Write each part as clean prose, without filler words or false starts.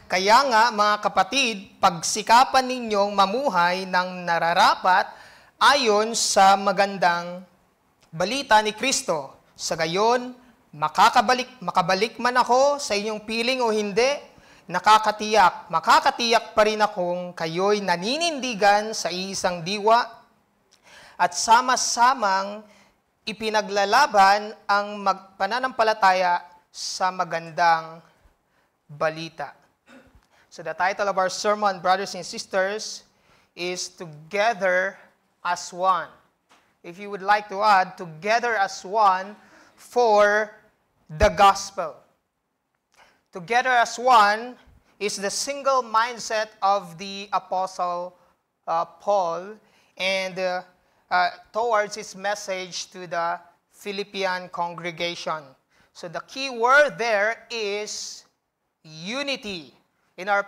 Kaya nga, mga kapatid, pagsikapan ninyong mamuhay ng nararapat ayon sa magandang balita ni Kristo. Sa gayon, makabalik man ako sa inyong piling o hindi, makakatiyak pa rin akong kayo'y naninindigan sa isang diwa at sama-samang ipinaglalaban ang pananampalataya sa magandang balita. So the title of our sermon, brothers and sisters, is Together as One. If you would like to add, Together as One for the Gospel. Together as One is the single mindset of the Apostle Paul and towards his message to the Philippian congregation. So the key word there is unity in our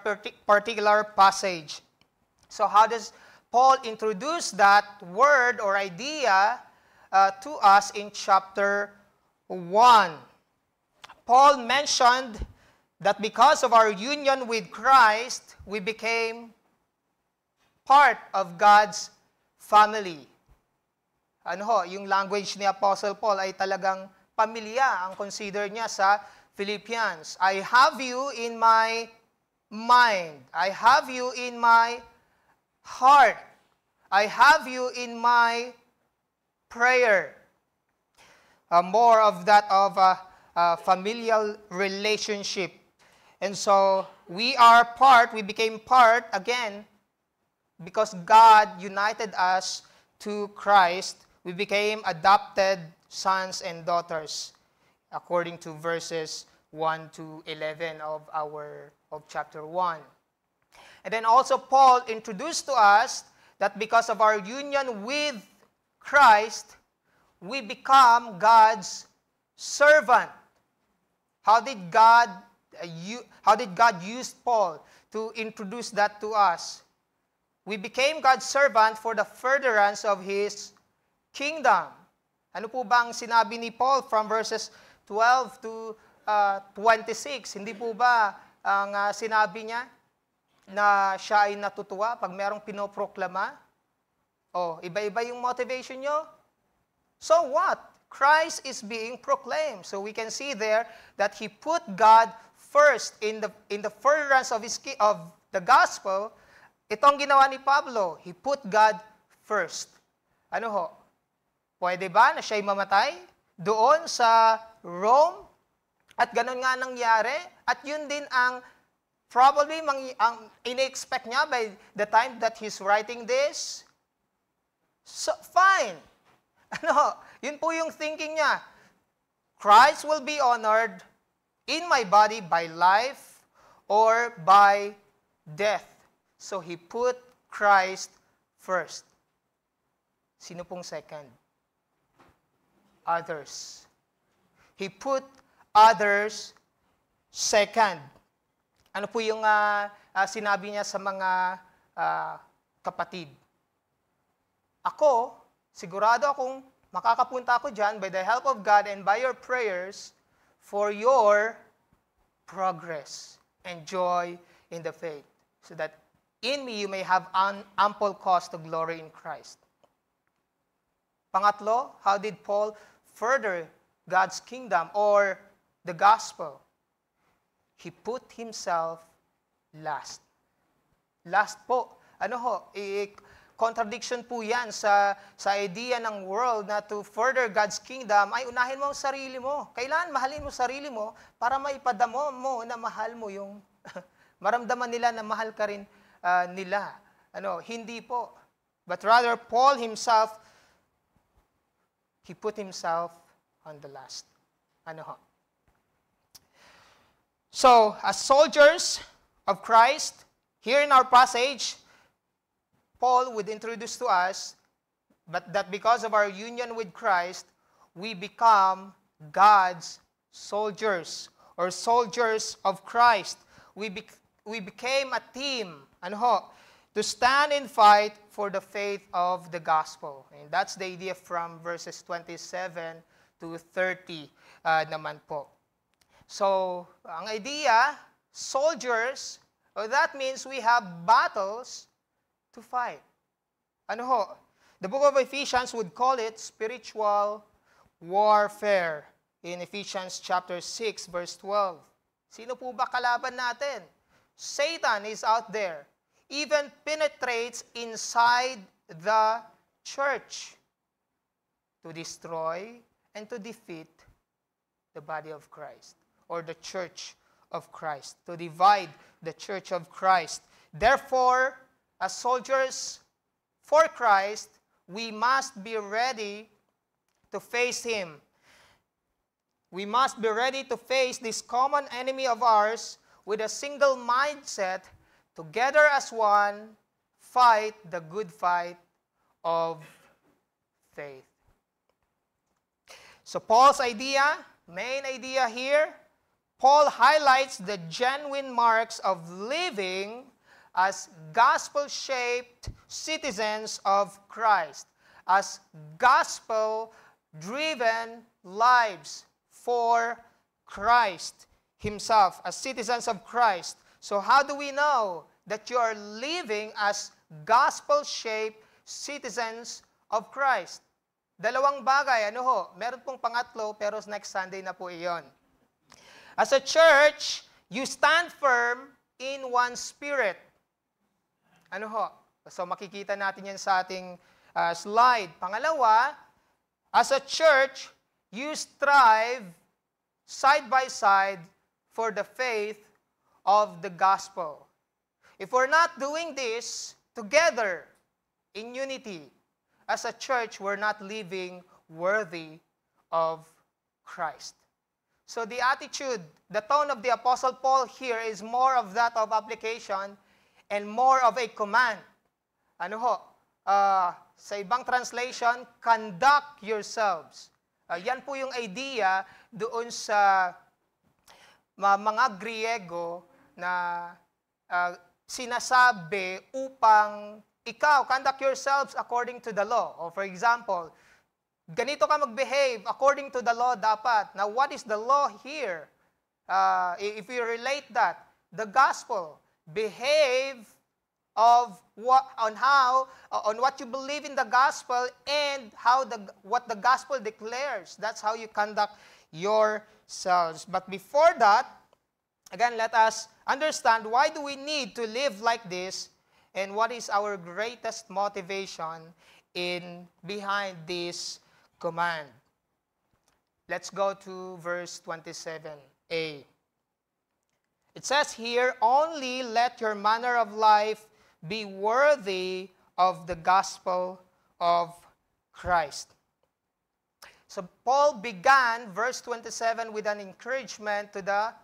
particular passage. So how does Paul introduce that word or idea to us in chapter 1? Paul mentioned that because of our union with Christ, we became part of God's family. Yung language ni Apostle Paul ay talagang pamilya ang consider niya sa Philippians. I have you in my mind. I have you in my heart. I have you in my prayer. More of that of a familial relationship. And so we became part again because God united us to Christ. We became adopted sons and daughters according to verses 1 to 11 of chapter 1. And then also Paul introduced to us that because of our union with Christ, we become God's servant. How did God use Paul to introduce that to us? We became God's servant for the furtherance of His kingdom. Ano po bang sinabi ni Paul from verses 12 to 26? Hindi po ba ang sinabi niya na siya ay natutuwa pag merong pinoproklama? Iba-iba yung motivation nyo? So what? Christ is being proclaimed. So we can see there that he put God first in the furtherance of the gospel. Itong ginawa ni Pablo, he put God first. Pwede ba na siya'y mamatay doon sa Rome? At ganun nga nangyari. At yun din ang probably ang in-expect niya by the time that he's writing this. So, fine. Yun po yung thinking niya. Christ will be honored in my body by life or by death. So he put Christ first. Sino pong second? Others. He put others second. Ano po yung sinabi niya sa mga kapatid? Ako, sigurado akong makakapunta ako dyan by the help of God and by your prayers for your progress and joy in the faith, so that in me you may have ample cause to glory in Christ. Pangatlo, how did Paul further God's kingdom or the gospel? He put himself last. Last po. Contradiction po yan sa idea ng world na to further God's kingdom ay unahin mo ang sarili mo. Kailan mahalin mo sarili mo para maipadamo mo na mahal mo yung maramdaman nila na mahal ka rin nila. Hindi po. But rather, Paul himself, he put himself on the last. So, as soldiers of Christ, here in our passage, Paul would introduce to us that because of our union with Christ, we become God's soldiers or soldiers of Christ. We became a team to stand and fight for the faith of the gospel. And that's the idea from verses 27 to 30 naman po. So, ang idea, soldiers So that means we have battles to fight. Ano ho? The book of Ephesians would call it spiritual warfare in Ephesians chapter 6, verse 12. Sino po ba kalaban natin? Satan is out there. Even penetrates inside the church to destroy and to defeat the body of Christ or the church of Christ, to divide the church of Christ. Therefore, as soldiers for Christ, we must be ready to face him. We must be ready to face this common enemy of ours with a single mindset, together as one, fight the good fight of faith. So Paul's main idea here, Paul highlights the genuine marks of living as gospel-shaped citizens of Christ, as gospel-driven lives for Christ himself, as citizens of Christ. So how do we know that you are living as gospel-shaped citizens of Christ? Dalawang bagay, meron pong pangatlo, pero next Sunday na po iyon. As a church, you stand firm in one spirit. So makikita natin yan sa ating slide. Pangalawa, as a church, you strive side by side for the faith of the gospel. If we're not doing this together in unity, as a church, we're not living worthy of Christ. So the attitude, the tone of the Apostle Paul here is more of that of application and more of a command. Sa ibang translation, conduct yourselves. Yan po yung idea doon sa mga Griego na sinasabi upang ikaw, conduct yourselves according to the law. Or for example, ganito ka mag-behave according to the law dapat. Now, what is the law here? If you relate that, the gospel, behave on what you believe in the gospel and what the gospel declares. That's how you conduct yourselves. But before that, again, let us understand why do we need to live like this and what is our greatest motivation behind this command. Let's go to verse 27a. It says here, only let your manner of life be worthy of the gospel of Christ. So Paul began verse 27 with an encouragement to the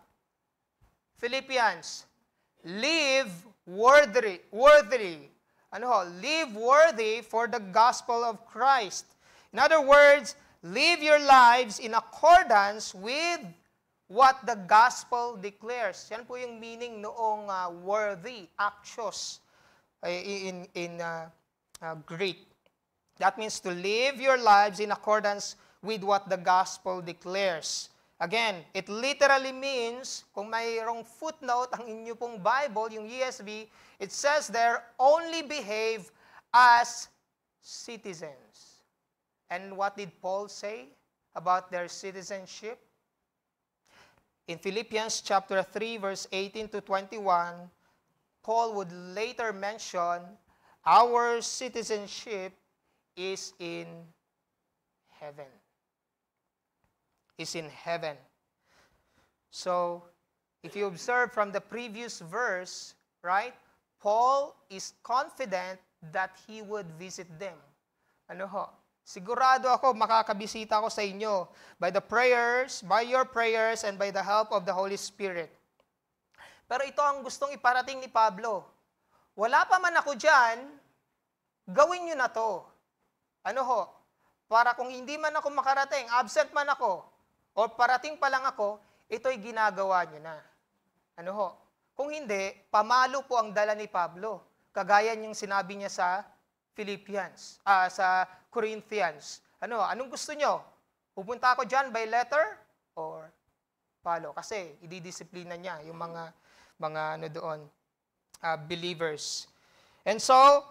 Philippians. Live worthily. Live worthy for the gospel of Christ. In other words, live your lives in accordance with what the gospel declares. Yan po yung meaning noong worthy, aktios, in Greek. That means to live your lives in accordance with what the gospel declares. Again, it literally means, kung mayroong footnote ang inyo pong Bible, yung ESV, it says there, only behave as citizens. And what did Paul say about their citizenship? In Philippians chapter 3, verse 18 to 21, Paul would later mention, our citizenship is in heaven. Is in heaven. So, if you observe from the previous verse, right, Paul is confident that he would visit them. Sigurado ako makakabisita ako sa inyo by your prayers, and by the help of the Holy Spirit. Pero ito ang gustong iparating ni Pablo. Wala pa man ako dyan, gawin nyo na to. Para kung hindi man ako makarating, absent man ako, o parating pa lang ako, ito'y ginagawa nyo na. Kung hindi, pamalo po ang dala ni Pablo. Kagaya yung sinabi niya sa Philippians, sa Corinthians. Anong gusto nyo? Pupunta ako dyan by letter or palo? Kasi ididisiplina niya yung mga doon. believers. And so,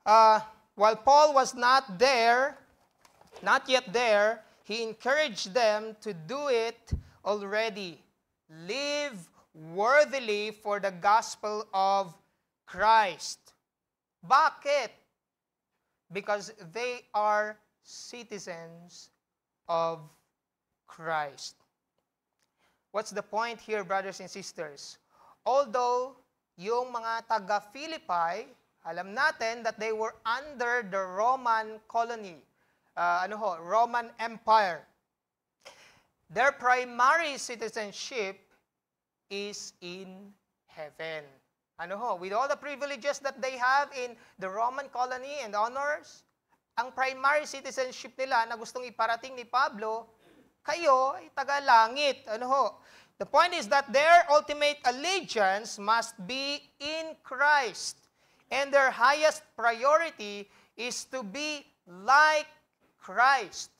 while Paul was not yet there, he encouraged them to do it already. Live worthily for the gospel of Christ. Bakit? Because they are citizens of Christ. What's the point here, brothers and sisters? Although yung mga taga-Philippi, alam natin that they were under the Roman colony, Roman Empire. Their primary citizenship is in heaven. With all the privileges that they have in the Roman colony and honors, ang primary citizenship nila na gustong iparating ni Pablo, kayo ay taga-langit. The point is that their ultimate allegiance must be in Christ. And their highest priority is to be like Christ,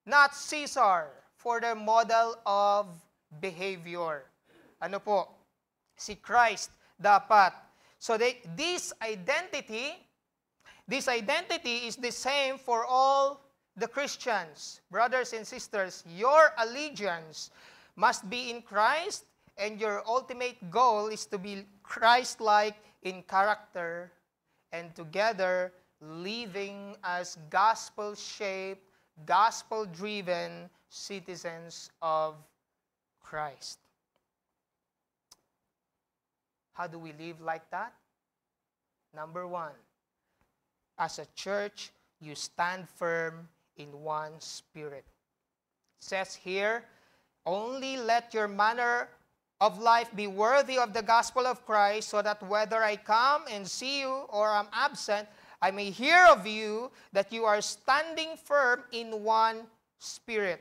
not Caesar, for their model of behavior. Si Christ dapat. So this identity is the same for all the Christians. Brothers and sisters, your allegiance must be in Christ, and your ultimate goal is to be Christ-like in character, and together living as gospel-shaped, gospel-driven citizens of Christ. How do we live like that? Number one, as a church, you stand firm in one spirit. It says here, only let your manner of life be worthy of the gospel of Christ, so that whether I come and see you or am absent, I may hear of you that you are standing firm in one spirit.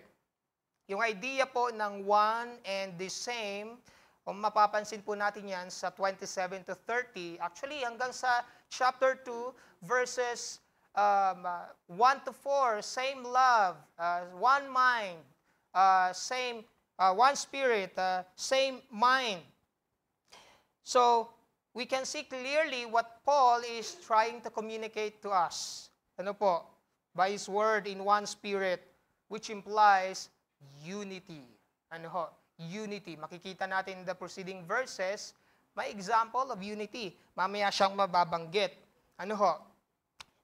Yung idea po ng one and the same, kung mapapansin po natin yan sa 27 to 30, actually hanggang sa chapter 2, verses 1 to 4, same love, one mind, one spirit, same mind. So, we can see clearly what Paul is trying to communicate to us. By his word in one spirit, which implies unity. Unity. Makikita natin in the preceding verses, may example of unity. Mamaya siyang mababanggit.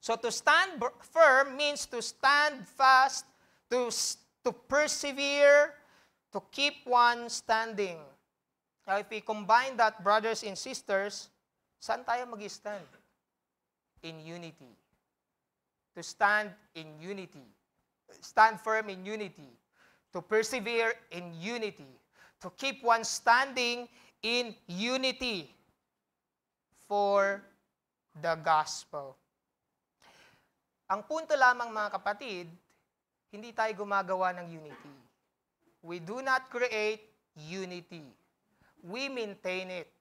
So to stand firm means to stand fast, to persevere, to keep one standing. Now, if we combine that, brothers and sisters, saan tayo mag-stand? In unity. To stand in unity. Stand firm in unity. To persevere in unity. To keep one standing in unity for the gospel. Ang punto lamang, mga kapatid, hindi tayo gumagawa ng unity. We do not create unity. We maintain it.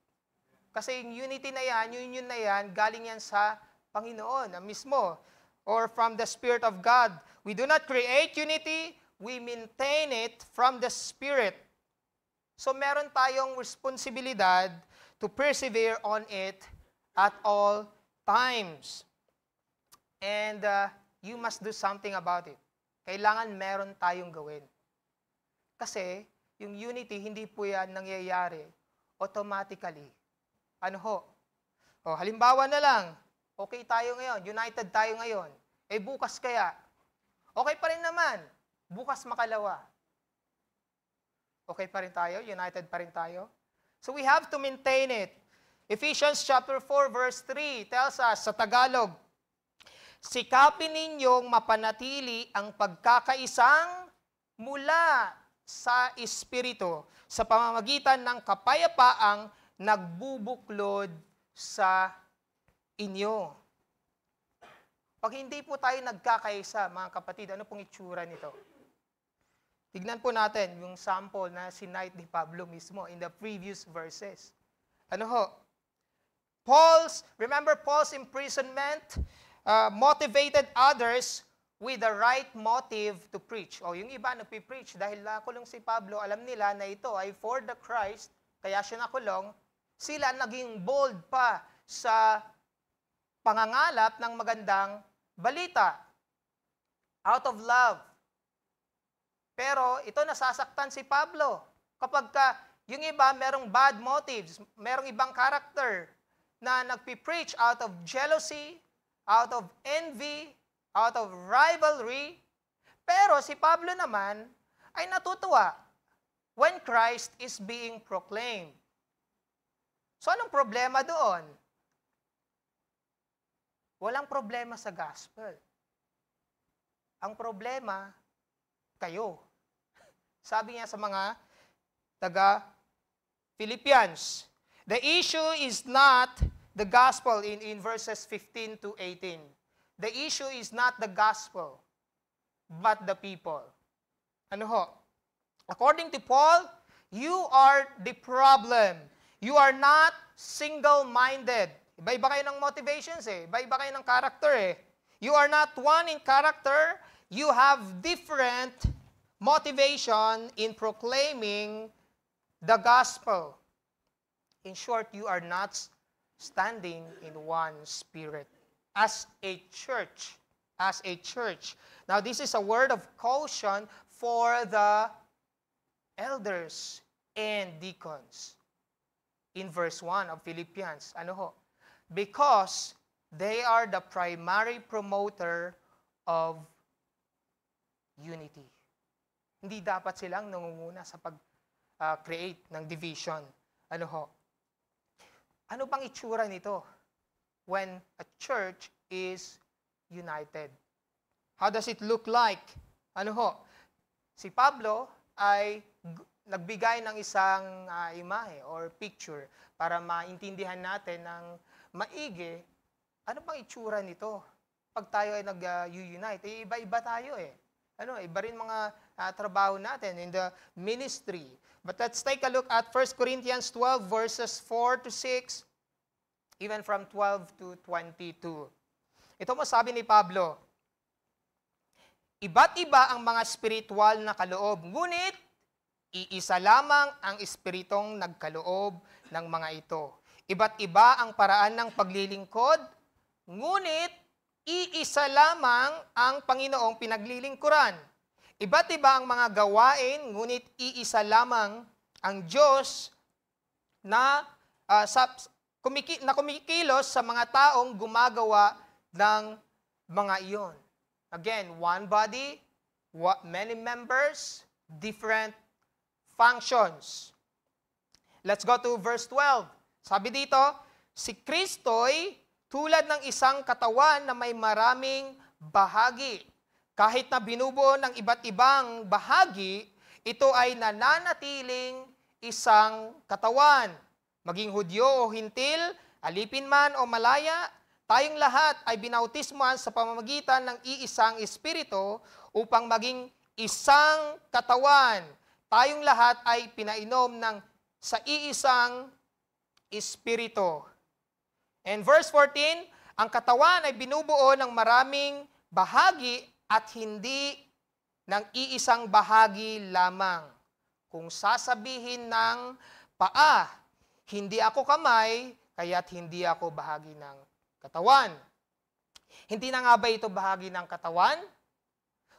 Kasi yung unity na yan, union na yan, galing yan sa Panginoon na mismo, or from the Spirit of God. We do not create unity, we maintain it from the Spirit. So meron tayong responsibilidad to persevere on it at all times. And you must do something about it. Kailangan meron tayong gawin. Kasi yung unity, hindi po yan nangyayari automatically. Halimbawa na lang, okay tayo ngayon, united tayo ngayon. Bukas kaya, okay pa rin naman. Bukas makalawa. Okay pa rin tayo? United pa rin tayo? So we have to maintain it. Ephesians chapter 4 verse 3 tells us sa Tagalog, sikapin ninyong mapanatili ang pagkakaisang mula sa Espiritu sa pamamagitan ng kapayapaang nagbubuklod sa inyo. Pag hindi po tayo nagkakaisa, mga kapatid, ano pong itsura nito? Tignan po natin yung sample na sinite ni Pablo mismo in the previous verses. Remember Paul's imprisonment motivated others with the right motive to preach. Yung iba nagpipreach dahil nakulong si Pablo, alam nila na ito ay for the Christ, kaya siya nakulong. sila naging bold pa sa pangangalap ng magandang balita. Out of love. Pero ito nasasaktan si Pablo. Kapag yung iba merong bad motives, merong ibang character na nagpipreach out of jealousy, out of envy, out of rivalry. Pero si Pablo naman ay natutuwa when Christ is being proclaimed. So anong problema doon? Walang problema sa gospel. Ang problema, kayo. Sabi niya sa mga taga-Philippians, the issue is not the gospel in verses 15 to 18. The issue is not the gospel, but the people. Ano ho? According to Paul, you are the problem. You are not single-minded. Iba-iba kayo ng motivations eh. Iba-iba kayo ng character eh. You are not one in character. You have different motivation in proclaiming the gospel. In short, you are not standing in one spirit as a church. As a church. Now, this is a word of caution for the elders and deacons. In verse 1 of Philippians. Ano ho? Because they are the primary promoter of unity. Hindi dapat silang nangunguna sa pag-create ng division. Ano ho? Ano bang itsura nito when a church is united? How does it look like? Ano ho? Si Pablo ay nagbigay ng isang imahe or picture para maintindihan natin ng maigi, ano bang itsura nito? Pag tayo ay nag-unite, iba-iba tayo eh. Iba rin mga trabaho natin in the ministry. But let's take a look at 1 Corinthians 12 verses 4 to 6, even from 12 to 22. Ito mo sabi ni Pablo, iba't iba ang mga spiritual na kaloob, ngunit iisa lamang ang espiritong nagkaloob ng mga ito. Iba't iba ang paraan ng paglilingkod, ngunit iisa lamang ang Panginoong pinaglilingkuran. Iba't iba ang mga gawain, ngunit iisa lamang ang Diyos na kumikilos sa mga taong gumagawa ng mga iyon. Again, one body, many members, different functions. Let's go to verse 12. Sabi dito, si Kristo'y tulad ng isang katawan na may maraming bahagi. Kahit na binubuo ng iba't ibang bahagi, ito ay nananatiling isang katawan. Maging Hudyo o Hintil, alipin man o malaya, tayong lahat ay binautismuhan sa pamamagitan ng iisang Espiritu upang maging isang katawan. Tayong lahat ay pinainom sa iisang Espiritu. And verse 14, ang katawan ay binubuo ng maraming bahagi at hindi ng iisang bahagi lamang. Kung sasabihin ng paa, hindi ako kamay, kaya't hindi ako bahagi ng katawan. Hindi na nga ba ito bahagi ng katawan?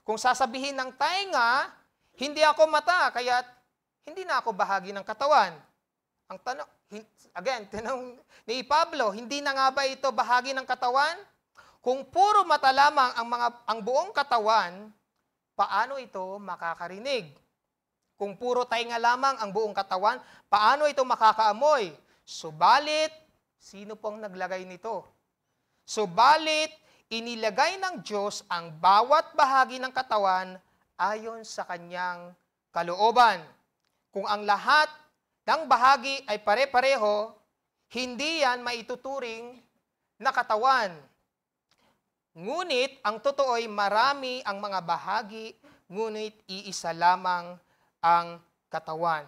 Kung sasabihin ng tainga, hindi ako mata, kaya't hindi na ako bahagi ng katawan. Ang tanong, tanong ni Pablo, hindi na nga ba ito bahagi ng katawan? Kung puro mata lamang ang buong katawan, paano ito makakarinig? Kung puro tainga lamang ang buong katawan, paano ito makakaamoy? Subalit, sino pong naglagay nito? Subalit, inilagay ng Diyos ang bawat bahagi ng katawan ayon sa kanyang kalooban. Kung ang lahat ng bahagi ay pare-pareho, hindi yan maituturing na katawan. Ngunit, ang totoo ay marami ang mga bahagi, ngunit iisa lamang ang katawan.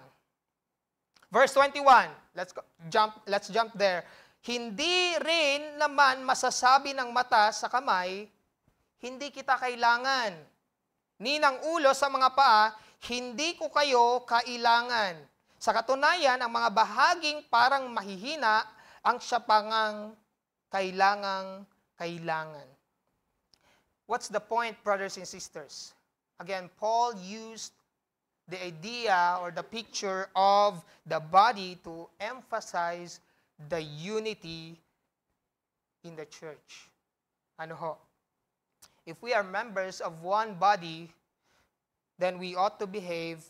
Verse 21, let's jump there. Hindi rin naman masasabi ng mata sa kamay, hindi kita kailangan. Ni ng ulo sa mga paa, hindi ko kayo kailangan. Sa katunayan, ang mga bahaging parang mahihina ang siya pangang kailangan. What's the point, brothers and sisters? Again, Paul used the idea or the picture of the body to emphasize the unity in the church. Ano ho? If we are members of one body, then we ought to behave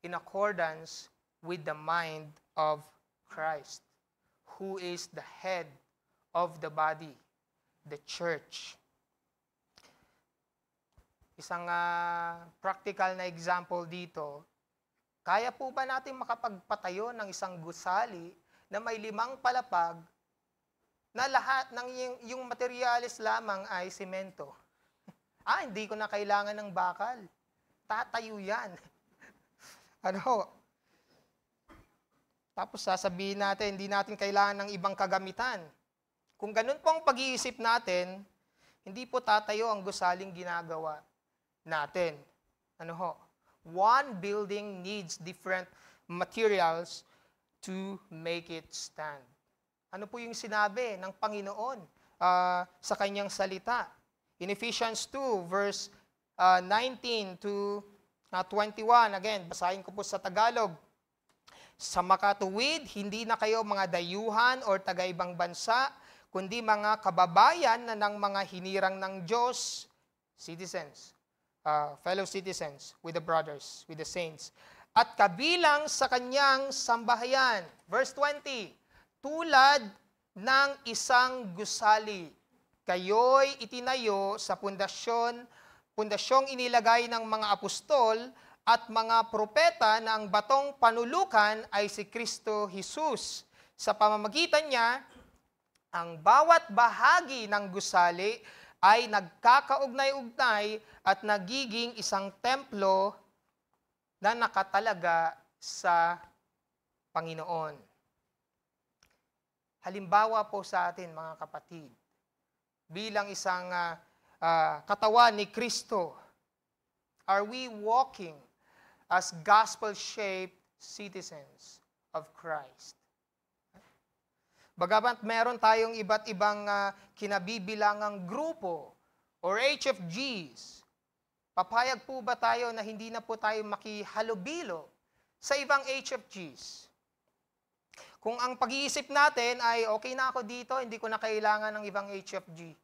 in accordance with the mind of Christ, who is the head of the body, the church. Isang practical na example dito, kaya po ba natin makapagpatayo ng isang gusali na may 5 palapag na lahat ng yung materyales lamang ay semento? Hindi ko na kailangan ng bakal. Tatayo yan. Ano? Tapos sasabihin natin, hindi natin kailangan ng ibang kagamitan. Kung ganun po ang pag-iisip natin, hindi po tatayo ang gusaling ginagawa natin. Ano ho? One building needs different materials to make it stand. Ano po yung sinabi ng Panginoon sa kanyang salita? In Ephesians 2, verse 19 to 21, again, basahin ko po sa Tagalog. Sa makatuwid, hindi na kayo mga dayuhan o taga-ibang bansa, kundi mga kababayan na ng mga hinirang ng Diyos, citizens, fellow citizens with the brothers, with the saints, at kabilang sa kanyang sambahayan. Verse 20, tulad ng isang gusali, kayo'y itinayo sa pundasyong inilagay ng mga apostol at mga propeta na ang batong panulukan ay si Kristo Jesus. Sa pamamagitan niya, ang bawat bahagi ng gusali ay nagkakaugnay-ugnay at nagiging isang templo na nakatalaga sa Panginoon. Halimbawa po sa atin, mga kapatid, bilang isang katawan ni Kristo, are we walking as gospel-shaped citizens of Christ? Bagamat meron tayong iba't ibang kinabibilangang grupo or HFGs, papayag po ba tayo na hindi na po tayo makihalubilo sa ibang HFGs? Kung ang pag-iisip natin ay okay na ako dito, hindi ko na kailangan ng ibang HFG.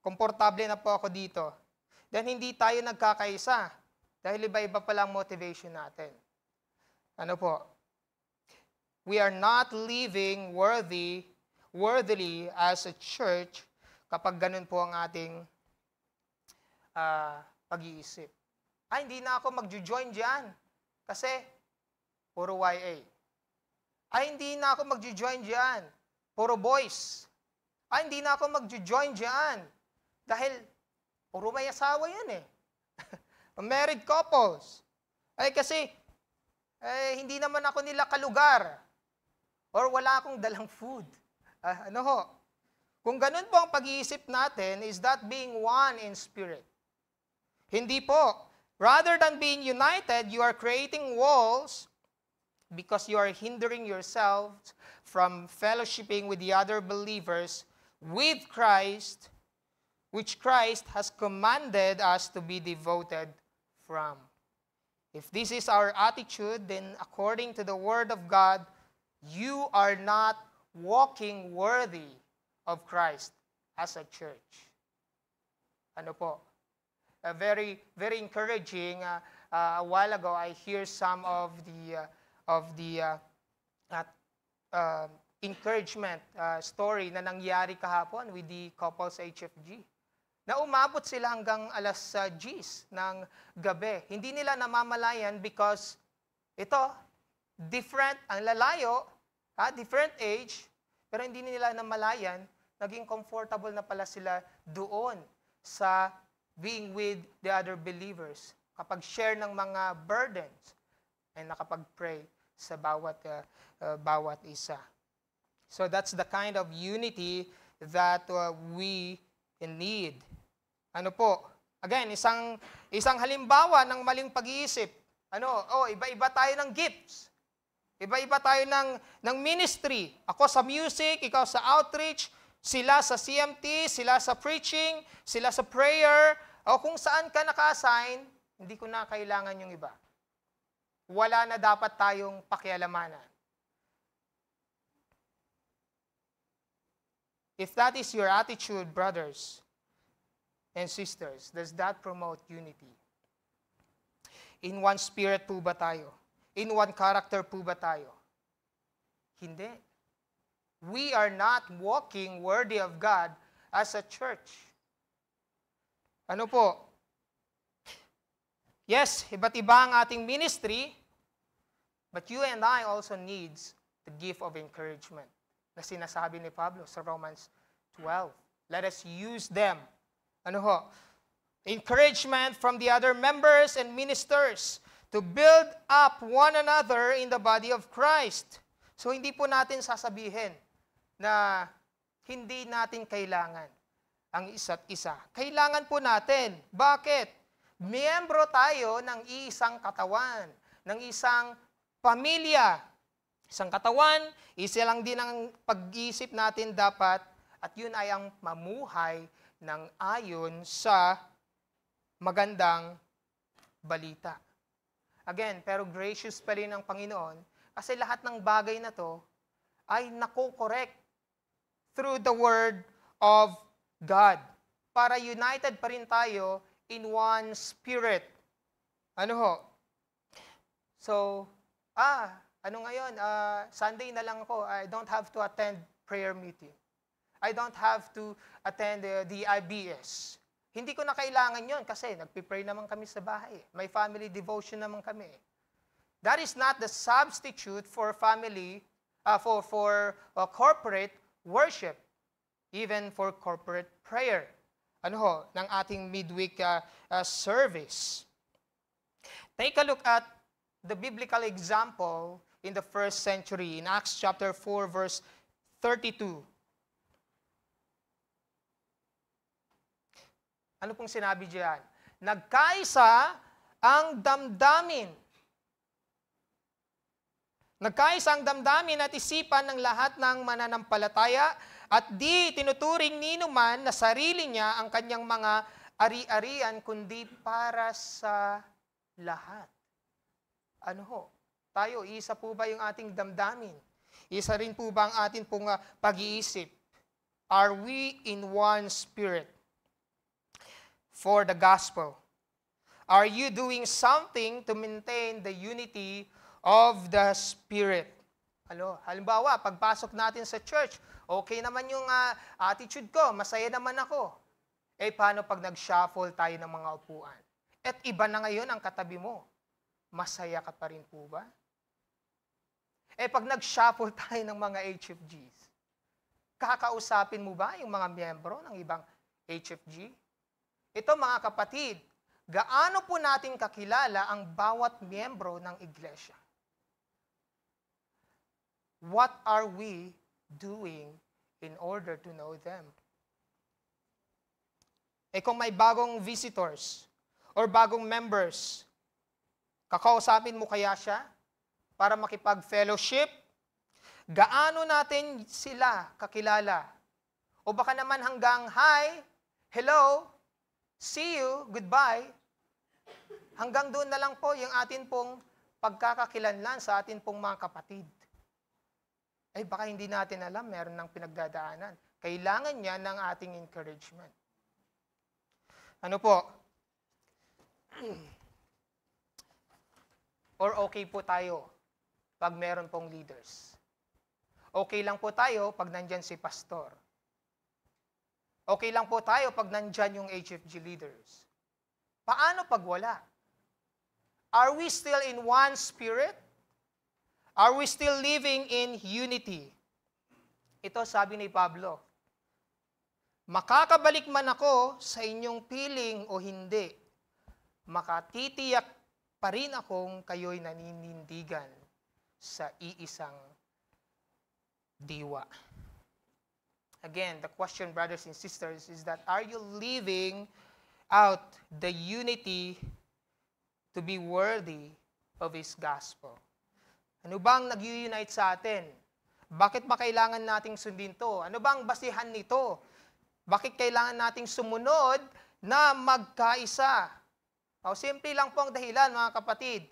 Komportable na po ako dito. Then hindi tayo nagkakaisa dahil iba-iba pa lang motivation natin. Ano po? We are not living worthily as a church kapag ganun po ang ating pag-iisip. Hindi na ako mag-join dyan kasi puro YA. Hindi na ako mag-join dyan, puro boys. Hindi na ako mag-join dyan dahil puro may asawa yan eh. Married couples. Kasi hindi naman ako nila kalugar. Or wala akong dalang food. Ano ho? Kung ganun po ang pag-iisip natin, is that being one in spirit? Hindi po. Rather than being united, you are creating walls because you are hindering yourselves from fellowshipping with the other believers with Christ, which Christ has commanded us to be devoted from. If this is our attitude, then according to the Word of God, you are not walking worthy of Christ as a church. Ano po? Very encouraging. A while ago, I hear some of the encouragement story na nangyari kahapon with the couples HFG. Na umabot sila hanggang alas 10 ng gabi. Hindi nila namamalayan because ito, different ang lalayo, different age, pero hindi nila namalayan, naging comfortable na pala sila doon sa being with the other believers. Kapag share ng mga burdens, ay nakapag-pray sa bawat isa. So that's the kind of unity that we need. Ano po? Again, isang halimbawa ng maling pag-iisip. Iba-iba tayo ng gifts. Iba-iba tayo ng ministry. Ako sa music, ikaw sa outreach, sila sa CMT, sila sa preaching, sila sa prayer, o kung saan ka naka-assign, hindi ko na kailangan yung iba. Wala na dapat tayong pakialamanan. If that is your attitude, brothers and sisters, does that promote unity? In one spirit po ba tayo? In one character po ba tayo? Hindi. We are not walking worthy of God as a church. Ano po? Yes, iba't iba ang ating ministry, but you and I also needs the gift of encouragement na sinasabi ni Pablo sa Romans 12. Let us use them. Encouragement from the other members and ministers to build up one another in the body of Christ. So hindi po natin sasabihin na hindi natin kailangan ang isa't isa. Kailangan po natin. Bakit? Miyembro tayo ng isang katawan, ng isang pamilya. Isang katawan, isa lang din ang pag-iisip natin dapat, at yun ay ang mamuhay ng ayon sa magandang balita. Again, pero gracious pa rin ang Panginoon kasi lahat ng bagay na to ay nako-correct through the Word of God. Para united pa rin tayo in one spirit. Ngayon? Sunday na lang ako. I don't have to attend prayer meeting. I don't have to attend the IBS. Hindi ko na kailangan yon kasi nagpipray naman kami sa bahay. May family devotion naman kami. That is not the substitute for family, for corporate worship, even for corporate prayer. Ng ating midweek service. Take a look at the biblical example in the first century, in Acts chapter 4, verse 32. Ano pong sinabi diyan? Nagkaisa ang damdamin. Nagkaisa ang damdamin at isipan ng lahat ng mananampalataya at di tinuturing ninuman na sarili niya ang kanyang mga ari-arian kundi para sa lahat. Tayo, isa po ba yung ating damdamin? Isa rin po ba ang atin pong pag-iisip? Are we in one spirit for the gospel? Are you doing something to maintain the unity of the Spirit? Halimbawa, pagpasok natin sa church, okay naman yung attitude ko, masaya naman ako. Paano pag nag-shuffle tayo ng mga upuan? At iba na ngayon ang katabi mo. Masaya ka pa rin po ba? Pag nag-shuffle tayo ng mga HFGs, kakausapin mo ba yung mga miyembro ng ibang HFG? Ito mga kapatid, gaano po natin kakilala ang bawat miyembro ng iglesia? What are we doing in order to know them? Kung may bagong visitors or bagong members, kakausapin mo kaya siya para makipag-fellowship? Gaano natin sila kakilala? O baka naman hanggang hi, hello, see you, goodbye. Hanggang doon na lang po yung atin pong pagkakakilanlan sa atin pong mga kapatid. Baka hindi natin alam, meron ng pinagdadaanan. Kailangan niya ng ating encouragement. Or okay po tayo pag meron pong leaders. Okay lang po tayo pag nandyan si pastor. Okay lang po tayo pag nandyan yung HFG leaders. Paano pag wala? Are we still in one spirit? Are we still living in unity? Ito sabi ni Pablo, makakabalik man ako sa inyong piling o hindi, makatitiyak pa rin akong kayo'y naninindigan sa iisang diwa. Again, the question, brothers and sisters, is that are you living out the unity to be worthy of His gospel. Ano bang nag-unite sa atin? Bakit ba kailangan nating sundin to? Ano bang basihan nito? Bakit kailangan nating sumunod na magkaisa? O, simple lang po ang dahilan, mga kapatid.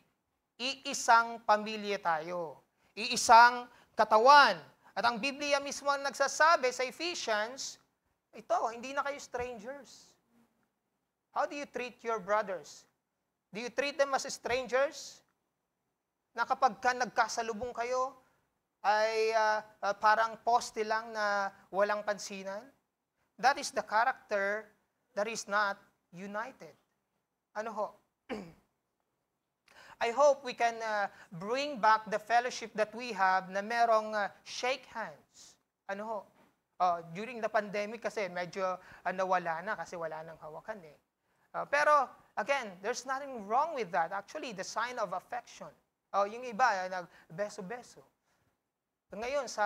Iisang pamilya tayo. Iisang katawan. At ang Biblia mismo ang nagsasabi sa Ephesians, ito, hindi na kayo strangers. How do you treat your brothers? Do you treat them as strangers? Na kapag nagkasalubong kayo, ay parang poste lang na walang pansinan? That is the character that is not united. Ano ho? I hope we can bring back the fellowship that we have na merong shake hands. Ano ho? During the pandemic kasi medyo nawala na kasi wala nang hawakan eh. Pero again, there's nothing wrong with that. Actually, the sign of affection. Yung iba, nag-beso-beso. Ngayon, sa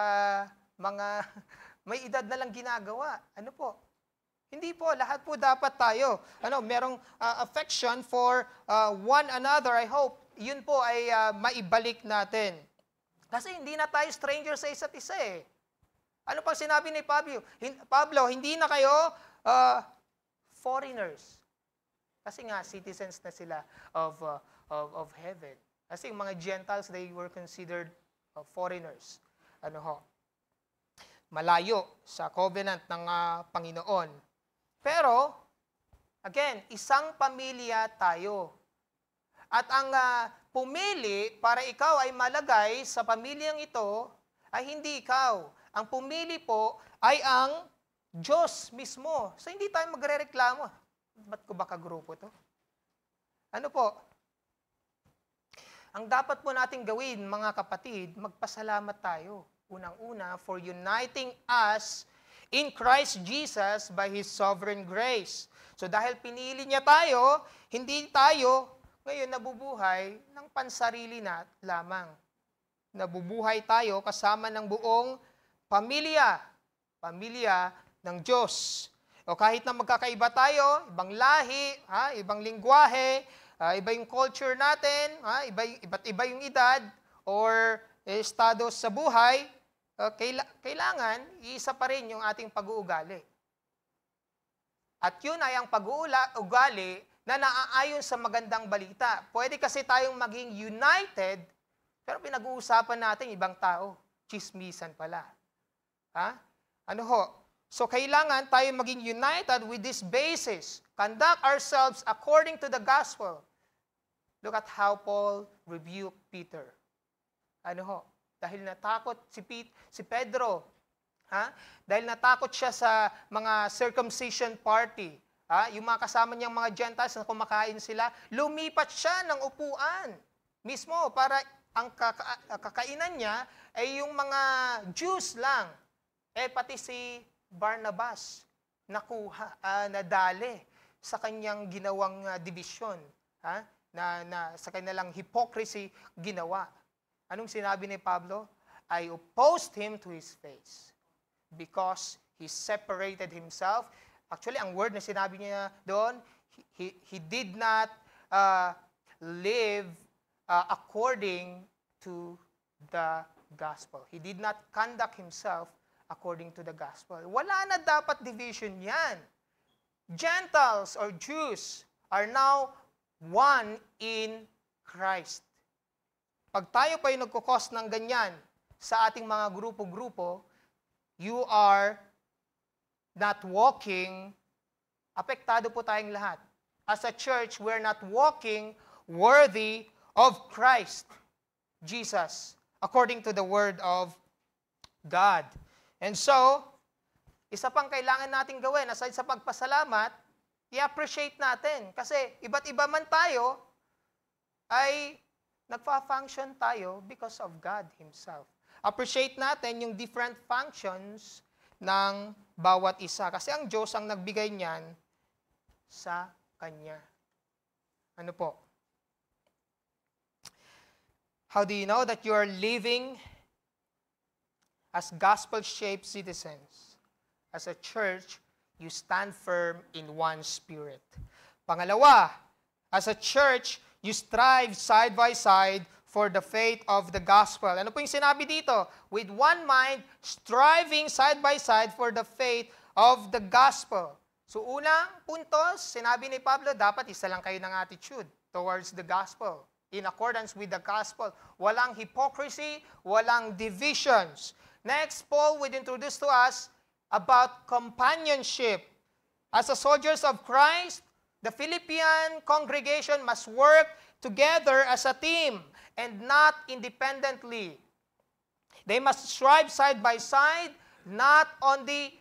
mga may edad na lang ginagawa, ano po? Hindi po, lahat po dapat tayo. Merong affection for one another. I hope yun po ay maibalik natin. Kasi hindi na tayo stranger sa isa't isa eh. Ano pang sinabi ni Pablo, hindi na kayo foreigners. Kasi nga, citizens na sila of heaven. Kasi yung mga Gentiles, they were considered foreigners. Malayo sa covenant ng Panginoon. Pero, again, isang pamilya tayo. At ang pumili para ikaw ay malagay sa pamilyang ito ay hindi ikaw. Ang pumili po ay ang Diyos mismo. So, hindi tayo magre-reklamo. Ba't ko ba kagrupo to? Ano po? Ang dapat po nating gawin, mga kapatid, magpasalamat tayo. Unang-una, for uniting us in Christ Jesus by His sovereign grace. So dahil pinili niya tayo, hindi tayo ngayon nabubuhay ng pansarili na lamang. Nabubuhay tayo kasama ng buong pamilya ng Diyos. O kahit na magkakaiba tayo, ibang lahi, ibang lingwahe, iba yung culture natin, iba't iba yung edad or estado sa buhay, kailangan iisa pa rin yung ating pag-uugali. At yun ay ang pag-uugali na naaayon sa magandang balita. Pwede kasi tayong maging united, pero pinag-uusapan natin ibang tao. Chismisan pala. Ano ho? So, kailangan tayo maging united with this basis. Conduct ourselves according to the gospel. Look at how Paul rebuked Peter. Ano ho? Dahil natakot si Pedro. Dahil natakot siya sa mga circumcision party. Yung mga kasama niyang mga Gentiles na kumakain sila, lumipat siya ng upuan mismo para ang kakainan niya ay yung mga Jews lang. Pati si Barnabas nadali sa kanyang ginawang dibisyon, na sa kanilang hypocrisy ginawa. Anong sinabi ni Pablo? I opposed him to his face because he separated himself. Actually, ang word na sinabi niya doon, he did not live according to the gospel. He did not conduct himself according to the gospel. Wala na dapat division yan. Gentiles or Jews are now one in Christ. Pag tayo pa yung nagkukos ng ganyan sa ating mga grupo-grupo, you are not walking, apektado po tayong lahat. As a church, we're not walking worthy of Christ, Jesus, according to the Word of God. And so, isa pang kailangan natin gawin, aside sa pagpasalamat, i-appreciate natin. Kasi iba't iba man tayo, ay nagfa-function tayo because of God Himself. Appreciate natin yung different functions ng bawat isa. Kasi ang Diyos ang nagbigay niyan sa Kanya. Ano po? How do you know that you are living as gospel-shaped citizens? As a church, you stand firm in one spirit. Pangalawa, as a church, you strive side by side for the faith of the gospel. Ano po yung sinabi dito? With one mind, striving side by side for the faith of the gospel. So unang punto, sinabi ni Pablo, dapat isa lang kayo ng attitude towards the gospel. In accordance with the gospel. Walang hypocrisy, walang divisions. Next, Paul would introduce to us about companionship. As a soldiers of Christ, the Philippian congregation must work together as a team and not independently. They must strive side by side, not on the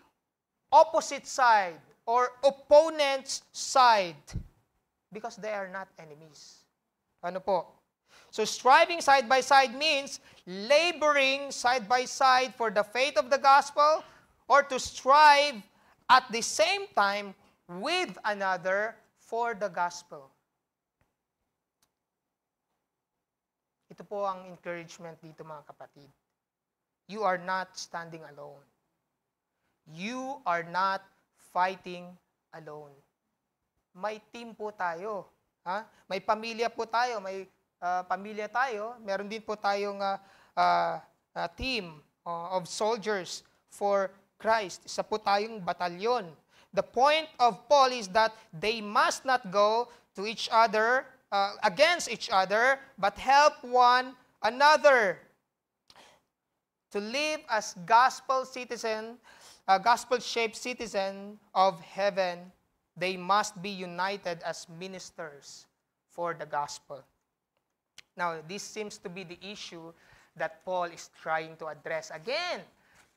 opposite side or opponent's side, because they are not enemies. Ano po? So striving side by side means laboring side by side for the faith of the gospel, or to strive at the same time with another for the gospel. Ito po ang encouragement dito, mga kapatid. You are not standing alone. You are not fighting alone. May team po tayo. Ha? May pamilya po tayo. May pamilya tayo. Meron din po tayong team of soldiers for Christ. Isa po tayong batalyon. The point of Paul is that they must not go to each other, against each other, but help one another. To live as gospel citizen, gospel-shaped citizen of heaven, they must be united as ministers for the gospel. Now, this seems to be the issue that Paul is trying to address. Again,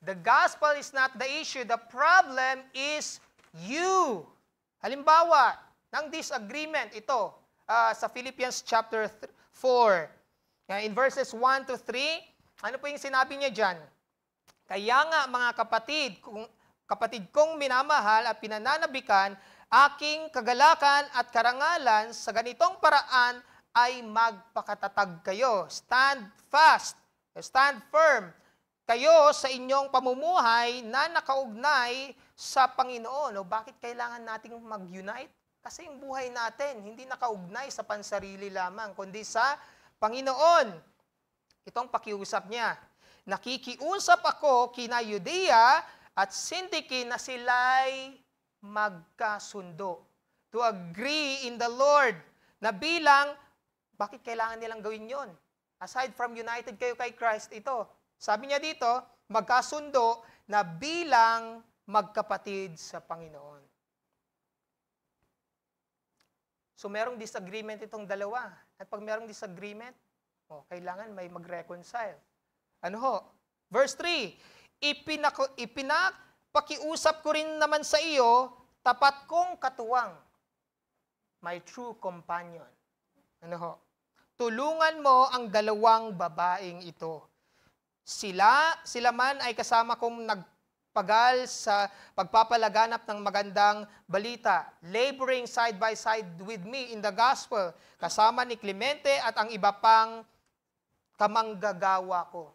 the gospel is not the issue. The problem is you. Halimbawa, ng disagreement ito, sa Philippians chapter 4, in verses 1 to 3, ano po yung sinabi niya dyan? Kaya nga mga kapatid kong minamahal at pinananabikan, aking kagalakan at karangalan sa ganitong paraan ay magpakatatag kayo. Stand fast, stand firm kayo sa inyong pamumuhay na nakaugnay sa Panginoon. O bakit kailangan nating mag-unite? Kasi yung buhay natin, hindi nakaugnay sa pansarili lamang, kundi sa Panginoon. Itong pakiusap niya, nakikiusap ako kina Judea at Syntyche na sila'y magkasundo. To agree in the Lord, na bilang, bakit kailangan nilang gawin yon? Aside from united kayo kay Christ, ito, sabi niya dito, magkasundo na bilang magkapatid sa Panginoon. So merong disagreement itong dalawa. At pag merong disagreement, kailangan may mag-reconcile. Ano ho? Verse 3, ipinapakiusap ko rin naman sa iyo, tapat kong katuwang, my true companion. Ano ho? Tulungan mo ang dalawang babaeng ito. Sila man ay kasama kong nagpagal sa pagpapalaganap ng magandang balita, laboring side by side with me in the gospel, kasama ni Clemente at ang iba pang kamanggagawa ko.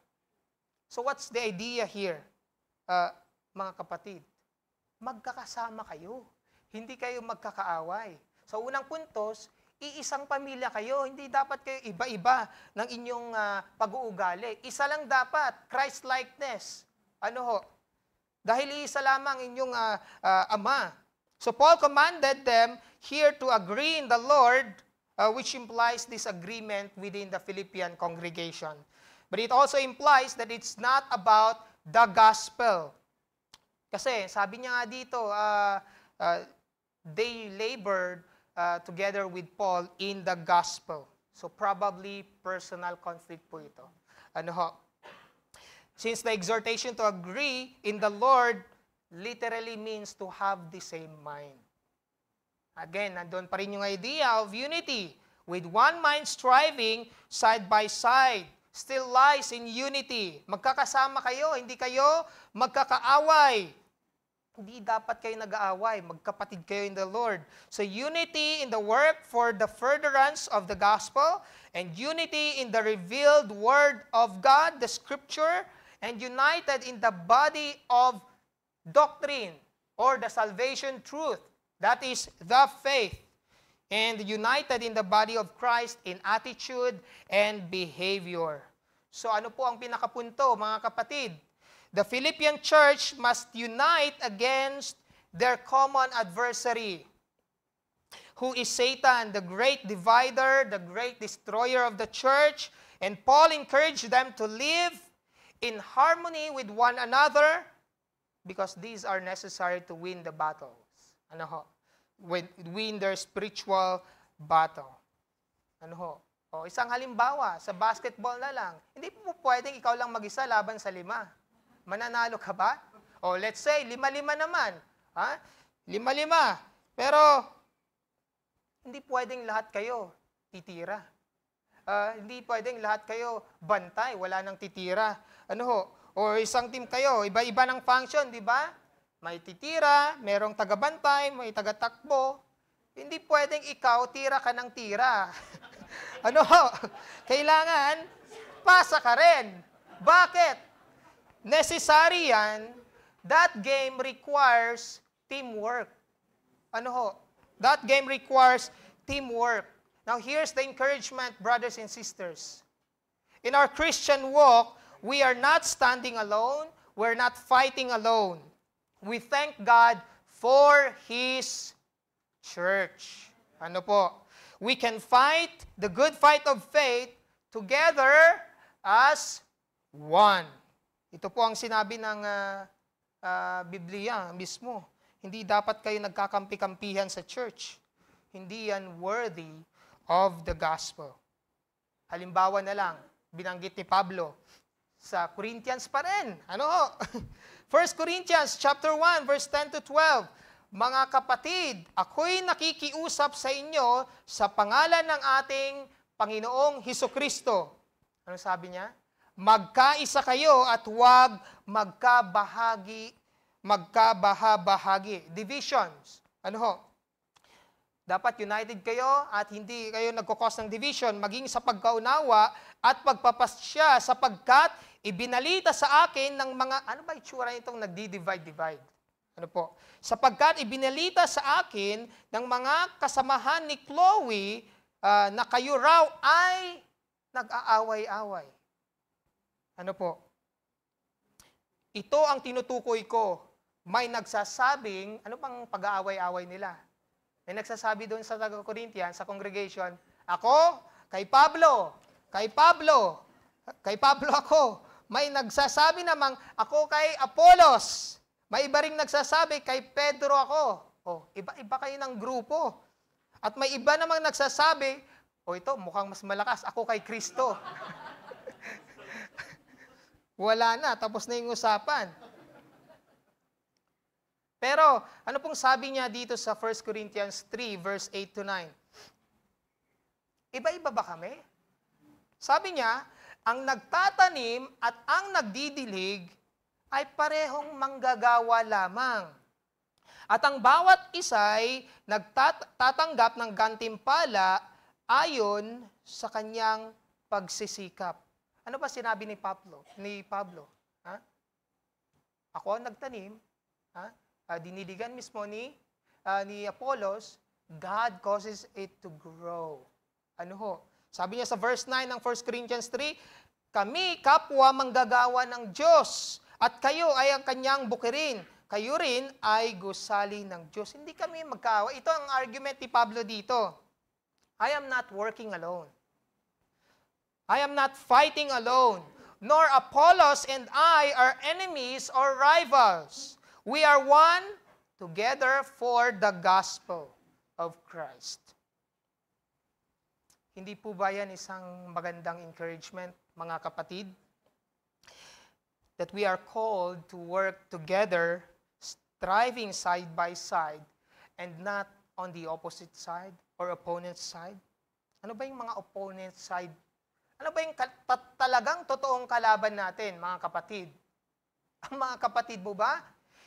So what's the idea here, mga kapatid? Magkakasama kayo. Hindi kayo magkakaaway. Sa unang puntos, iisang pamilya kayo. Hindi dapat kayo iba-iba ng inyong pag-uugali. Isa lang dapat, Christ-likeness. Ano ho? Dahil iisa lamang inyong Ama. So Paul commanded them here to agree in the Lord, which implies disagreement within the Philippian congregation. But it also implies that it's not about the gospel. Kasi sabi niya nga dito, they labored together with Paul in the gospel. So probably personal conflict po ito. Ano ho? Since the exhortation to agree in the Lord literally means to have the same mind. Again, nandun pa rin yung idea of unity. With one mind striving side by side, still lies in unity. Magkakasama kayo, hindi kayo magkakaaway. Hindi dapat kayo nag-aaway, magkapatid kayo in the Lord. So unity in the work for the furtherance of the gospel, and unity in the revealed word of God, the scripture, and united in the body of doctrine or the salvation truth. That is the faith. and united in the body of Christ in attitude and behavior. So ano po ang pinakapunto, mga kapatid? The Philippian church must unite against their common adversary, who is Satan, the great divider, the great destroyer of the church. And Paul encouraged them to live in harmony with one another because these are necessary to win the battles. Ano ho? Win their spiritual battle. Ano ho? O, isang halimbawa, sa basketball na lang, hindi po pwedeng ikaw lang mag-isa laban sa 5. Mananalo ka ba? O, let's say, 5-5 naman. Ha? 5-5. Pero, hindi pwedeng lahat kayo titira. Hindi pwedeng lahat kayo bantay, wala nang titira. Ano ho? O isang team kayo, iba-iba ng function, di ba? May titira, merong tagabantay, may tagatakbo. Hindi pwedeng ikaw, tira ka ng tira. Ano ho? Kailangan, pasa ka rin. Bakit? Necessary yan. That game requires teamwork. Ano ho? That game requires teamwork. Now, here's the encouragement, brothers and sisters. In our Christian walk, we are not standing alone. We're not fighting alone. We thank God for His church. Ano po? We can fight the good fight of faith together as one. Ito po ang sinabi ng Biblia mismo. Hindi dapat kayo nagkakampi-kampihan sa church. Hindi yan worthy of the gospel. Halimbawa na lang, binanggit ni Pablo sa Corinthians pa rin. Ano ho? 1 Corinthians chapter 1 verse 10 to 12. Mga kapatid, ako'y nakikiusap sa inyo sa pangalan ng ating Panginoong Hesukristo. Ano sabi niya? Magkaisa kayo at huwag magkabahabahagi. Divisions. Ano ho? Dapat united kayo at hindi kayo nagkukos ng division, maging sa pagkaunawa at pagpapasya sapagkat ibinalita sa akin ng mga, ano ba itsura nitong nagdi-divide? Ano po? Sapagkat ibinalita sa akin ng mga kasamahan ni Chloe na kayo raw ay nag-aaway-away. Ano po? Ito ang tinutukoy ko. May nagsasabing, ano pang pag-aaway-away nila? May nagsasabi doon sa taga-Corinthian, sa congregation, ako, kay Pablo ako. May nagsasabi namang, ako kay Apolos. May iba ring nagsasabi, kay Pedro ako. O, iba-iba kayo ng grupo. At may iba namang nagsasabi, ito, mukhang mas malakas, ako kay Kristo. Wala na, tapos na yung usapan. Pero, ano pong sabi niya dito sa 1 Corinthians 3, verse 8 to 9? Iba-iba ba kami? Sabi niya, ang nagtatanim at ang nagdidilig ay parehong manggagawa lamang. At ang bawat isa'y nagtatanggap ng gantimpala ayon sa kanyang pagsisikap. Ano ba sinabi ni Pablo? Ha? Ako ang nagtanim, ha? Diniligan mismo ni Apollos, God causes it to grow. Ano ho? Sabi niya sa verse 9 ng 1 Corinthians 3, kami kapwa manggagawa ng Diyos at kayo ay ang kanyang bukirin. Kayo rin ay gusali ng Diyos. Hindi kami magkaawa. Ito ang argument ni Pablo dito. I am not working alone. I am not fighting alone. Nor Apollos and I are enemies or rivals. We are one together for the gospel of Christ. Hindi po ba yan isang magandang encouragement, mga kapatid? That we are called to work together, striving side by side, and not on the opposite side or opponent's side? Ano ba yung mga opponent side? Ano ba yung talagang totoong kalaban natin, mga kapatid? Ang mga kapatid mo ba?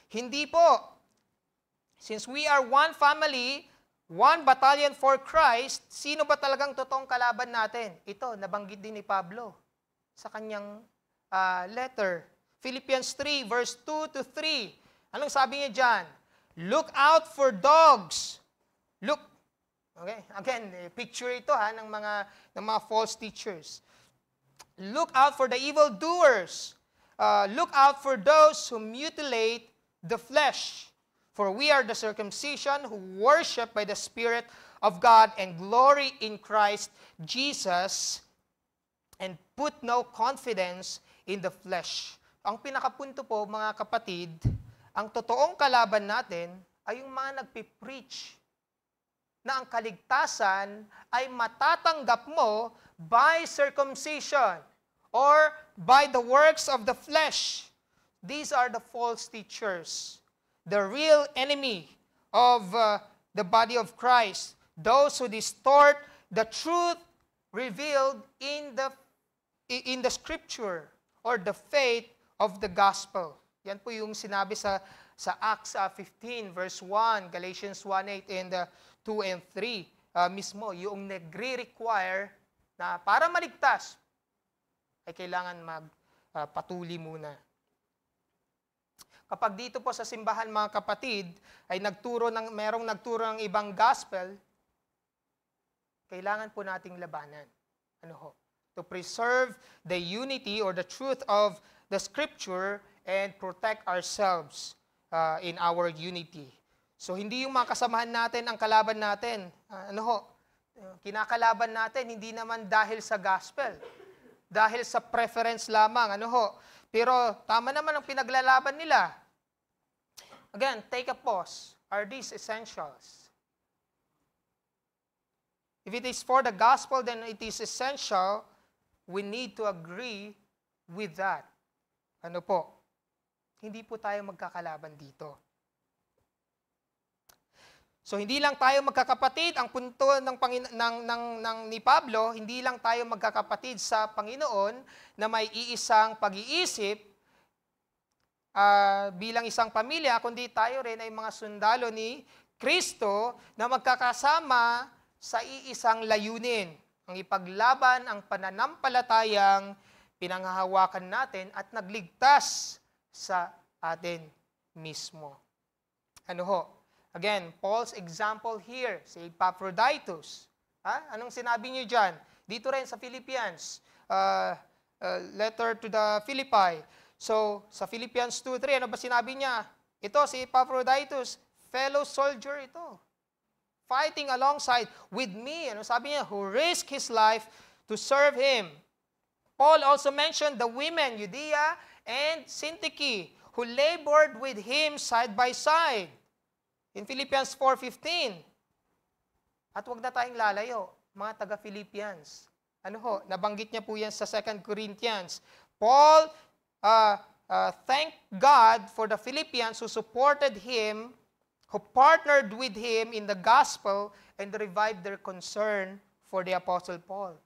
Hindi po. Since we are one family, one battalion for Christ, sino ba talagang totoong kalaban natin? Ito, nabanggit din ni Pablo sa kanyang letter. Philippians 3, verse 2 to 3. Anong sabi niya dyan? Look out for dogs. Okay? Again, picture ito ng mga false teachers. Look out for the evildoers. Look out for those who mutilate the flesh. For we are the circumcision who worship by the Spirit of God and glory in Christ Jesus and put no confidence in the flesh. Ang pinakapunto po, mga kapatid, ang totoong kalaban natin ay yung mga nagpipreach na ang kaligtasan ay matatanggap mo by circumcision or by the works of the flesh. These are the false teachers, the real enemy of the body of Christ, those who distort the truth revealed in the scripture or the faith of the gospel. Yan po yung sinabi sa Acts 15 verse 1, Galatians 1:8 and 2 and 3 mismo, yung nagre-require na para maligtas ay kailangan magpatuli muna. Kapag dito po sa simbahan, mga kapatid, ay merong nagturo ng ibang gospel, kailangan po nating labanan. Ano ho? To preserve the unity or the truth of the scripture and protect ourselves in our unity. So hindi yung mga kasamahan natin ang kalaban natin. Kinakalaban natin hindi naman dahil sa gospel, dahil sa preference lamang. Pero tama naman ang pinaglalaban nila. Again, take a pause. Are these essentials? If it is for the gospel, then it is essential. We need to agree with that. Hindi po tayo magkakalaban dito. So hindi lang tayo magkakapatid, ang punto ni Pablo, hindi lang tayo magkakapatid sa Panginoon na may iisang pag-iisip bilang isang pamilya, kundi tayo rin ay mga sundalo ni Kristo na magkakasama sa iisang layunin, ang ipaglaban ang pananampalatayang pinanghahawakan natin at nagligtas sa atin mismo. Again, Paul's example here, si Epaphroditus. Anong sinabi niyo dyan? Dito rin sa Philippians, letter to the Philippi. So, sa Philippians 2:3, ano ba sinabi niya? Ito, si Epaphroditus, fellow soldier ito. Fighting alongside with me. Ano sabi niya? Who risked his life to serve him. Paul also mentioned the women, Euodia and Syntyche, who labored with him side by side. In Philippians 4:15. At wag na tayong lalayo, mga taga-Philippians. Nabanggit niya po yan sa 2 Corinthians. Paul thanked God for the Philippians who supported him, who partnered with him in the gospel and revived their concern for the Apostle Paul.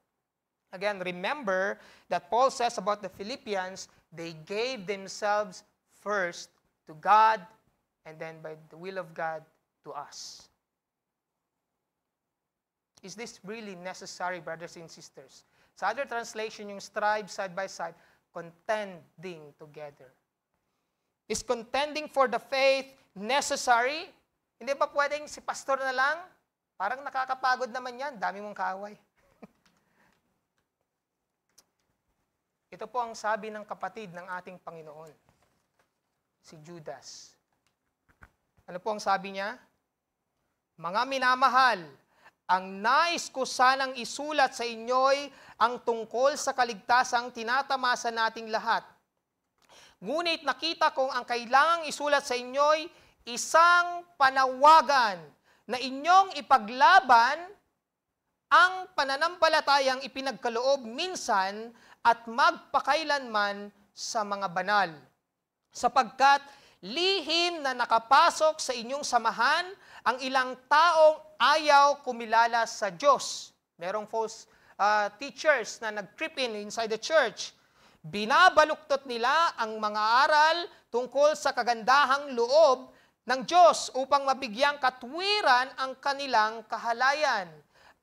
Again, remember that Paul says about the Philippians, they gave themselves first to God and then by the will of God to us. Is this really necessary, brothers and sisters? Sa other translation, yung strive side by side, contending together. Is contending for the faith necessary? Hindi ba pwedeng si pastor na lang? Parang nakakapagod naman yan, dami mong kaaway. Ito po ang sabi ng kapatid ng ating Panginoon, si Judas. Ano po ang sabi niya? Mga minamahal, ang nais ko sanang isulat sa inyo'y ang tungkol sa kaligtasang tinatamasa nating lahat. Ngunit nakita kong ang kailangang isulat sa inyo'y isang panawagan na inyong ipaglaban ang pananampalatayang ipinagkaloob minsan at magpakailanman sa mga banal. Sapagkat lihim na nakapasok sa inyong samahan ang ilang taong ayaw kumilala sa Diyos. Merong false teachers na nag-creep inside the church. Binabaluktot nila ang mga aral tungkol sa kagandahang loob ng Diyos upang mabigyang katwiran ang kanilang kahalayan.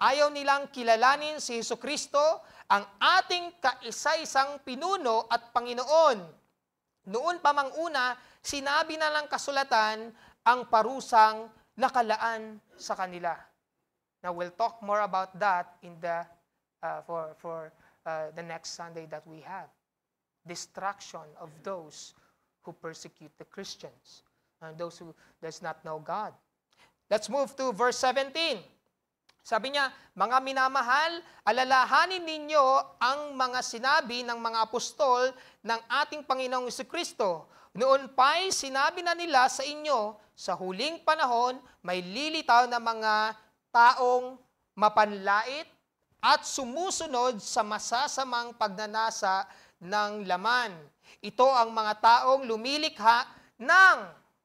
Ayaw nilang kilalanin si Jesucristo, ang ating kaisa-isang pinuno at Panginoon. Noon pa mang una, sinabi na lang kasulatan ang parusang nakalaan sa kanila. Now, we'll talk more about that in the the next Sunday that we have. Destruction of those who persecute the Christians and those who does not know God. Let's move to verse 17. Sabi niya, mga minamahal, alalahanin ninyo ang mga sinabi ng mga apostol ng ating Panginoong Jesucristo. Noon pa'y sinabi na nila sa inyo, sa huling panahon, may lilitaw na mga taong mapanlait at sumusunod sa masasamang pagnanasa ng laman. Ito ang mga taong lumilikha ng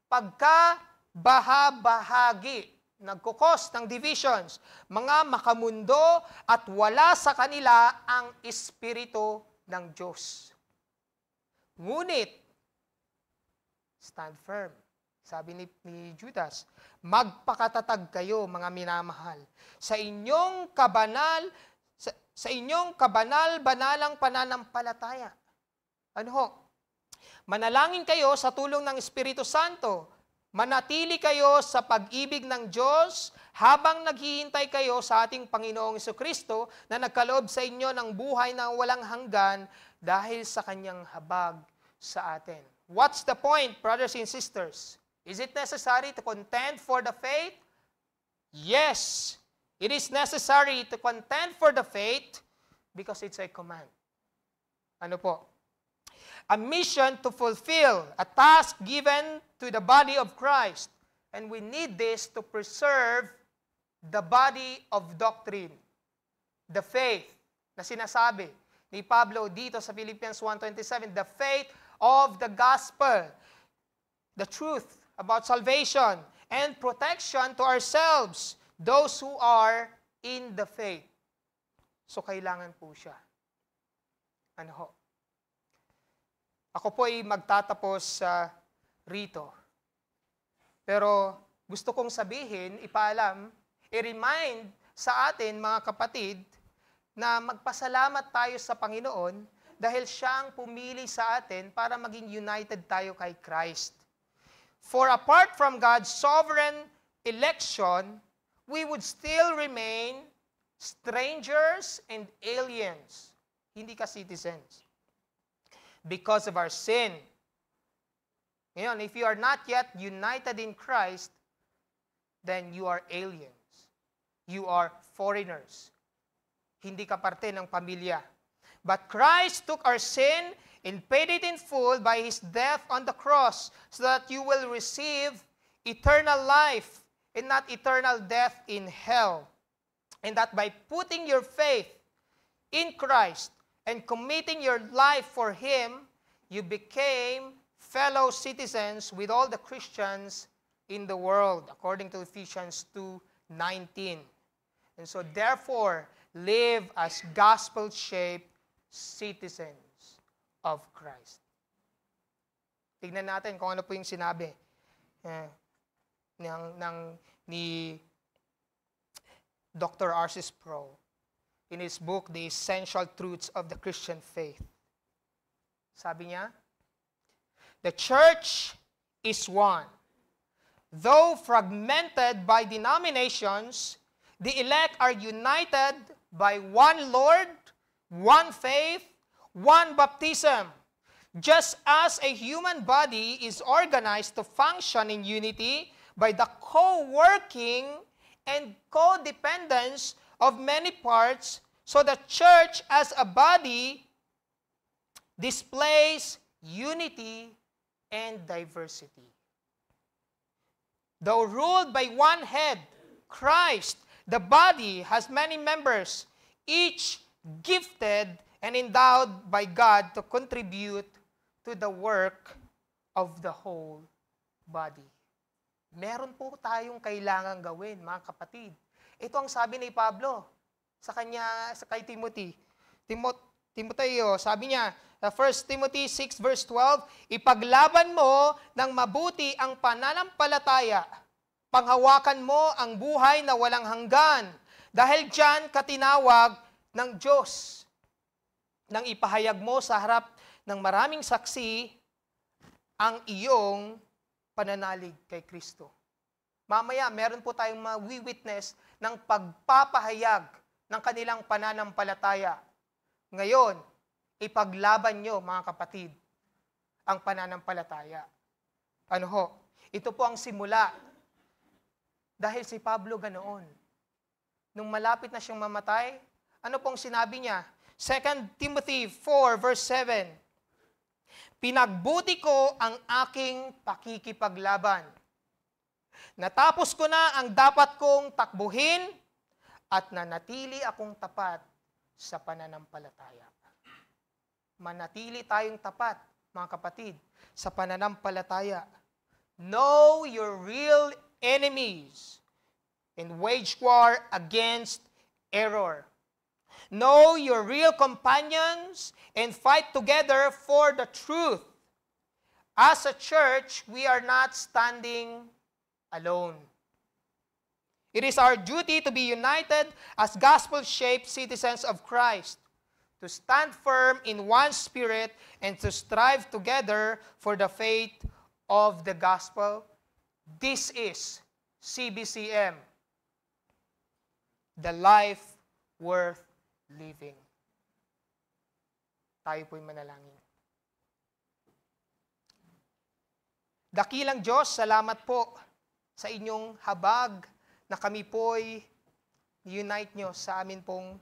pagkabahabahagi, nagkukos ng divisions, mga makamundo at wala sa kanila ang Espiritu ng Diyos. Ngunit, stand firm. Sabi ni Judas, magpakatatag kayo, mga minamahal, sa inyong kabanal-banalang pananampalataya. Ano ho? Manalangin kayo sa tulong ng Espiritu Santo. Manatili kayo sa pag-ibig ng Diyos habang naghihintay kayo sa ating Panginoong Jesucristo na nagkaloob sa inyo ng buhay na walang hanggan dahil sa kanyang habag sa atin. What's the point, brothers and sisters? Is it necessary to contend for the faith? Yes, it is necessary to contend for the faith because it's a command. Ano po? A mission to fulfill, a task given to the body of Christ. And we need this to preserve the body of doctrine, the faith na sinasabi ni Pablo dito sa Philippians 1:27, the faith of the gospel, the truth about salvation and protection to ourselves, those who are in the faith. So kailangan po siya. Ano ho? Ako po ay magtatapos rito. Pero gusto kong sabihin, ipaalam, i-remind sa atin mga kapatid na magpasalamat tayo sa Panginoon dahil siya ang pumili sa atin para maging united tayo kay Christ. For apart from God's sovereign election, we would still remain strangers and aliens, hindi ka citizens, because of our sin. Ngayon, if you are not yet united in Christ, then you are aliens. You are foreigners. Hindi ka parte ng pamilya. But Christ took our sin and paid it in full by His death on the cross so that you will receive eternal life and not eternal death in hell. And that by putting your faith in Christ and committing your life for Him, you became fellow citizens with all the Christians in the world, according to Ephesians 2:19. And so therefore, live as gospel-shaped citizens of Christ. Tignan natin kung ano po yung sinabi ni Dr. R.C. Sproul in his book, The Essential Truths of the Christian Faith. Sabi niya, the church is one. Though fragmented by denominations, the elect are united by one Lord, one faith, one baptism. Just as a human body is organized to function in unity by the co-working and co-dependence of many parts, so the church as a body displays unity and diversity. Though ruled by one head, Christ, the body has many members, each gifted and endowed by God to contribute to the work of the whole body. Meron po tayong kailangang gawin, mga kapatid. Ito ang sabi ni Pablo kay Timothy. Timoteo, sabi niya, 1 Timothy 6 verse 12, ipaglaban mo ng mabuti ang pananampalataya. Panghawakan mo ang buhay na walang hanggan. Dahil diyan katinawag ng Diyos. Nang ipahayag mo sa harap ng maraming saksi ang iyong pananalig kay Kristo. Mamaya, meron po tayong ma-witness ng pagpapahayag ng kanilang pananampalataya. Ngayon, ipaglaban nyo, mga kapatid, ang pananampalataya. Ano ho? Ito po ang simula. Dahil si Pablo ganoon. Nung malapit na siyang mamatay, ano pong sinabi niya? 2 Timothy 4 verse 7. Pinagbuti ko ang aking pakikipaglaban. Natapos ko na ang dapat kong takbuhin at nanatili akong tapat sa pananampalataya. Manatili tayong tapat, mga kapatid, sa pananampalataya. Know your real enemies and wage war against error. Know your real companions and fight together for the truth. As a church, we are not standing alone. It is our duty to be united as gospel-shaped citizens of Christ, to stand firm in one spirit and to strive together for the faith of the gospel. This is CBCM, the life worth living. Tayo po'y manalangin. Dakilang Diyos, salamat po sa inyong habag na kami po'y unite nyo sa amin pong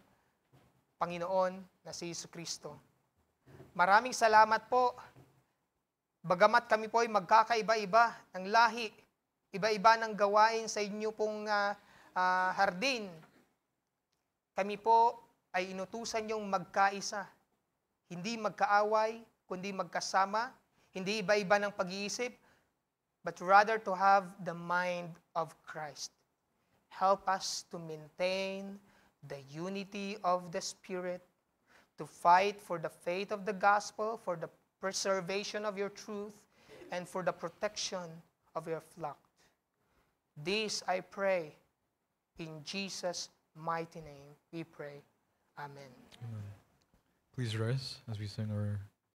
Panginoon na si Jesucristo. Maraming salamat po. Bagamat kami po'y magkakaiba-iba ng lahi, iba-iba ng gawain sa inyo pong hardin, kami po ay inutusan yung magkaisa. Hindi magkaaway, kundi magkasama, hindi iba-iba ng pag-iisip, but rather to have the mind of Christ. Help us to maintain the unity of the Spirit, to fight for the faith of the gospel, for the preservation of your truth, and for the protection of your flock. This I pray in Jesus' mighty name. We pray. Amen. Amen. Please rise as we sing our